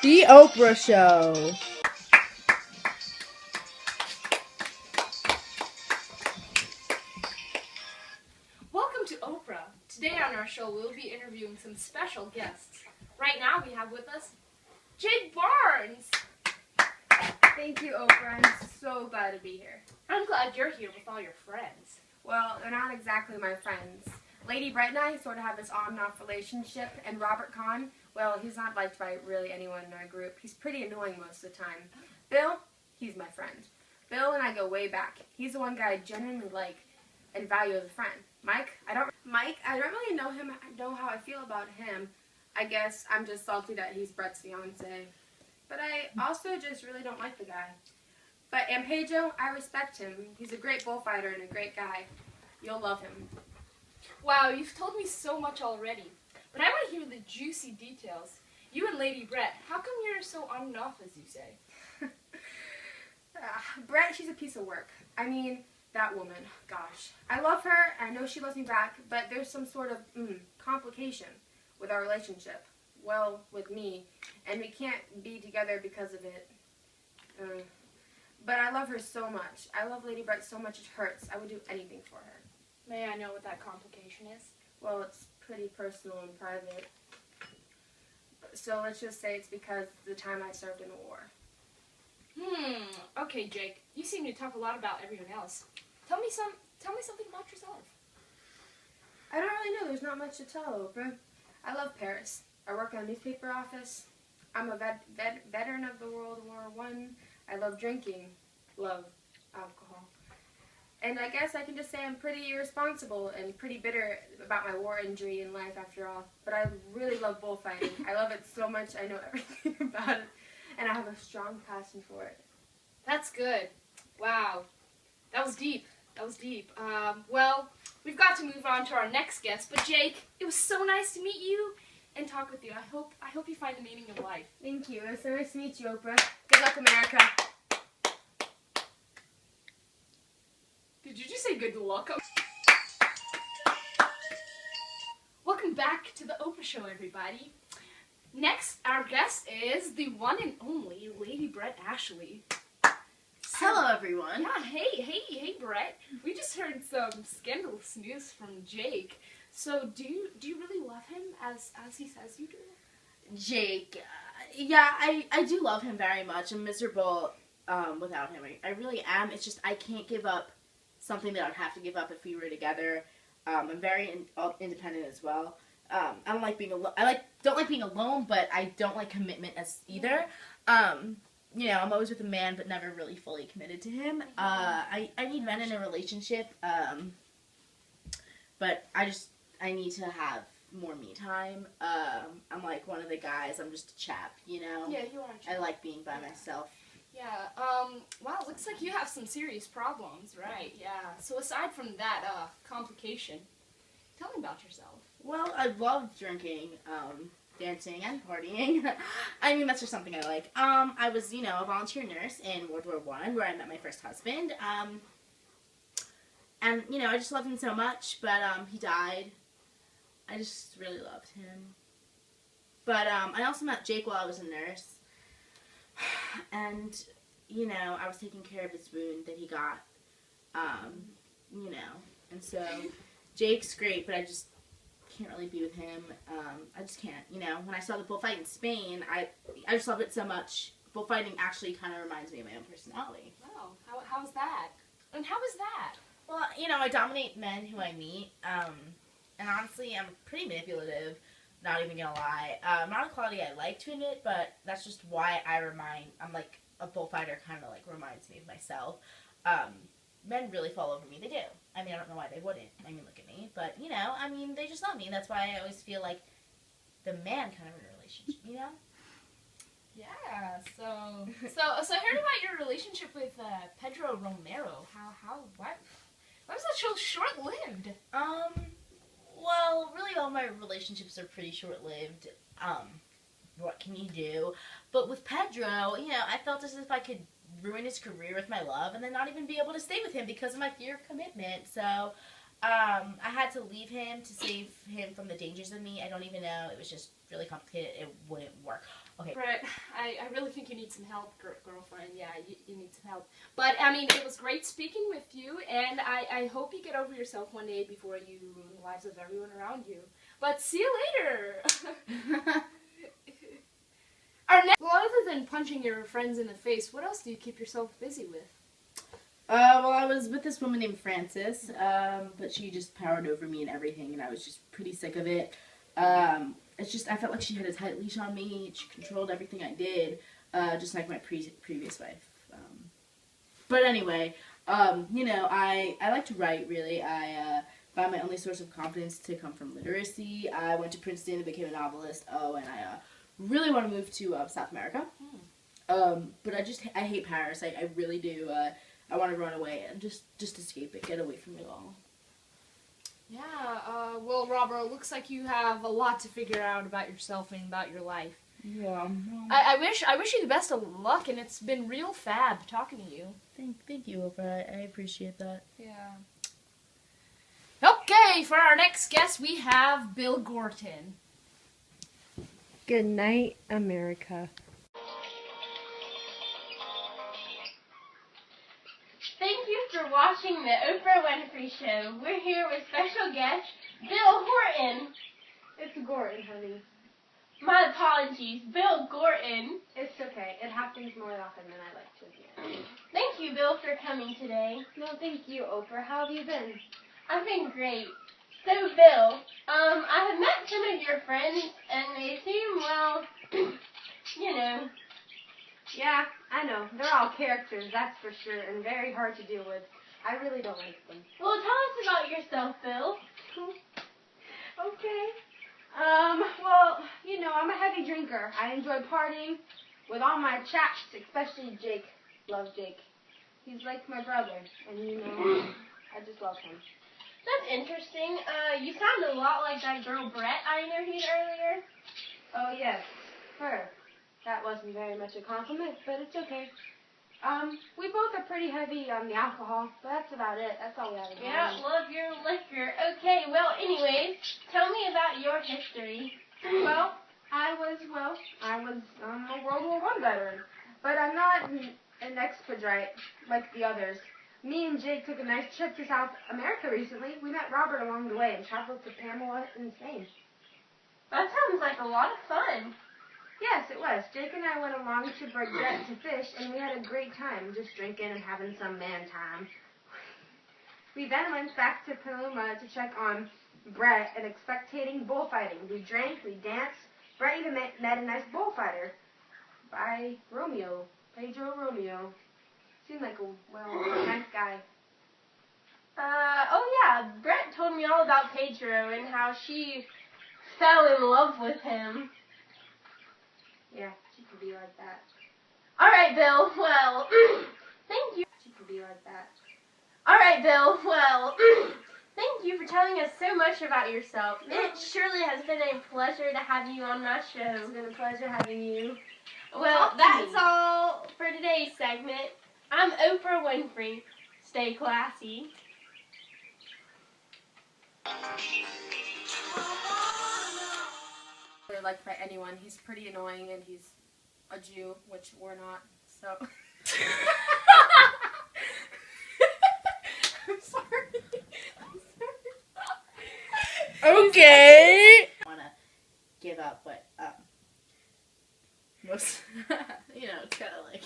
The Oprah Show. Welcome to Oprah. Today on our show, we'll be interviewing some special guests. Right now, we have with us Jake Barnes. Thank you, Oprah. I'm so glad to be here. I'm glad you're here with all your friends. Well, they're not exactly my friends. Lady Brett and I sort of have this on and off relationship, and Robert Kahn, well, he's not liked by really anyone in our group. He's pretty annoying most of the time. Bill, he's my friend. Bill and I go way back. He's the one guy I genuinely like and value as a friend. Mike, I don't really know how I feel about him. I guess I'm just salty that he's Brett's fiance. But I also just really don't like the guy. And Pedro, I respect him. He's a great bullfighter and a great guy. You'll love him. Wow, you've told me so much already. But I want to hear the juicy details. You and Lady Brett, how come you're so on and off, as you say? Brett, she's a piece of work. I mean, that woman, gosh. I love her, I know she loves me back, but there's some sort of complication with our relationship. Well, with me, and we can't be together because of it. But I love her so much. I love Lady Brett so much it hurts. I would do anything for her. May I know what that complication is? Well, it's pretty personal and private. So let's just say it's because of the time I served in the war. Okay, Jake. You seem to talk a lot about everyone else. Tell me something about yourself. I don't really know. There's not much to tell, Oprah. I love Paris. I work in a newspaper office. I'm a veteran of the World War I. I love drinking. Love alcohol. And I guess I can just say I'm pretty irresponsible and pretty bitter about my war injury in life after all. But I really love bullfighting. I love it so much I know everything about it. And I have a strong passion for it. That's good. Wow. That was deep. That was deep. Well, we've got to move on to our next guest. But Jake, it was so nice to meet you and talk with you. I hope you find the meaning of life. Thank you. It was so nice to meet you, Oprah. Good luck, America. Did you just say good luck? Welcome back to the Oprah Show, everybody. Next, our guest is the one and only Lady Brett Ashley. Hello, everyone. Yeah, hey, Brett. We just heard some scandalous news from Jake. So, do you really love him as he says you do? Jake, yeah, I do love him very much. I'm miserable without him. I really am. It's just I can't give up something that I'd have to give up if we were together. I'm very independent as well. I don't like being alone. Don't like being alone, but I don't like commitment as either. You know, I'm always with a man, but never really fully committed to him. I need men in a relationship, but I need to have more me time. I'm like one of the guys. I'm just a chap, you know. Yeah, you are a chap. I like being by myself. Yeah, wow, looks like you have some serious problems, right? Yeah. So aside from that, complication, tell me about yourself. Well, I love drinking, dancing, and partying. I mean, that's just something I like. I was, you know, a volunteer nurse in World War I, where I met my first husband. And, you know, I just loved him so much, but, he died. I just really loved him. But, I also met Jake while I was a nurse. And, you know, I was taking care of his wound that he got, you know, and so Jake's great, but I just can't really be with him. I just can't, you know. When I saw the bullfight in Spain, I just loved it so much. Bullfighting actually kind of reminds me of my own personality. Wow, how was that? And how was that? Well, you know, I dominate men who I meet, and honestly, I'm pretty manipulative. Not even gonna lie. Not a quality I like to admit, but that's just why I'm like, a bullfighter kind of like reminds me of myself. Men really fall over me. They do. I mean, I don't know why they wouldn't. I mean, look at me. But, you know, I mean, they just love me. That's why I always feel like the man kind of in a relationship, you know? Yeah, so I heard about your relationship with Pedro Romero. Why was that so short-lived? Well, really all my relationships are pretty short-lived. What can you do? But with Pedro, you know, I felt as if I could ruin his career with my love and then not even be able to stay with him because of my fear of commitment. So, I had to leave him to save him from the dangers of me. I don't even know. It was just really complicated. It wouldn't work. Okay. Brett, I really think you need some help, girlfriend. Yeah, you need some help. But, I mean, it was great speaking with you, and I hope you get over yourself one day before you ruin the lives of everyone around you. But see you later! Well, other than punching your friends in the face, what else do you keep yourself busy with? Well, I was with this woman named Frances, but she just powered over me and everything, and I was just pretty sick of it. It's just, I felt like she had a tight leash on me. She controlled everything I did, just like my previous wife. But anyway, you know, I like to write, really. I found my only source of confidence to come from literacy. I went to Princeton and became a novelist. Oh, and I really want to move to South America. But I hate Paris. I really do. I want to run away and just escape it, get away from it all. Yeah, well, Robert, it looks like you have a lot to figure out about yourself and about your life. Yeah. I wish you the best of luck, and it's been real fab talking to you. Thank you, Oprah. I appreciate that. Yeah. Okay, for our next guest, we have Bill Gorton. Good night, America. Thank you for watching the Oprah Winfrey Show. We're here with special guest Bill Horton. It's Gordon, honey. My apologies, Bill Gorton. It's okay. It happens more often than I like to admit. Thank you, Bill, for coming today. No, thank you, Oprah. How have you been? I've been great. So, Bill, I have met some of your friends, and they seem, well, you know. Yeah, I know. They're all characters, that's for sure, and very hard to deal with. I really don't like them. Well, tell us about yourself, Bill. Okay. Well, you know, I'm a heavy drinker. I enjoy partying with all my chaps, especially Jake. Love Jake. He's like my brother, and you know, I just love him. That's interesting. You sound a lot like that girl Brett I interviewed earlier. Oh, yes, her. That wasn't very much a compliment, but it's okay. We both are pretty heavy on the alcohol, but that's about it. That's all we have in common. Yeah, love your liquor. Okay, well, anyways, tell me about your history. Well, I was a World War I veteran, but I'm not an expedite like the others. Me and Jake took a nice trip to South America recently. We met Robert along the way and traveled to Pamela in Spain. That sounds like a lot of fun. Yes, it was. Jake and I went along to Bardet to fish, and we had a great time just drinking and having some man time. We then went back to Paloma to check on Brett and spectating bullfighting. We drank, we danced. Brett even met a nice bullfighter by Romeo, Pedro Romeo. Seemed like a nice guy. Oh yeah, Brett told me all about Pedro and how she fell in love with him. Yeah, she could be like that. Alright, Bill, well, thank you. She could be like that. Alright, Bill, well, thank you for telling us so much about yourself. It surely has been a pleasure to have you on my show. It's been a pleasure having you. Well, that's all for today's segment. I'm Oprah Winfrey. Stay classy. Really liked by anyone. He's pretty annoying, and he's a Jew, which we're not, so. I'm sorry. Okay. I want to give up, but most, you know, it's kind of like.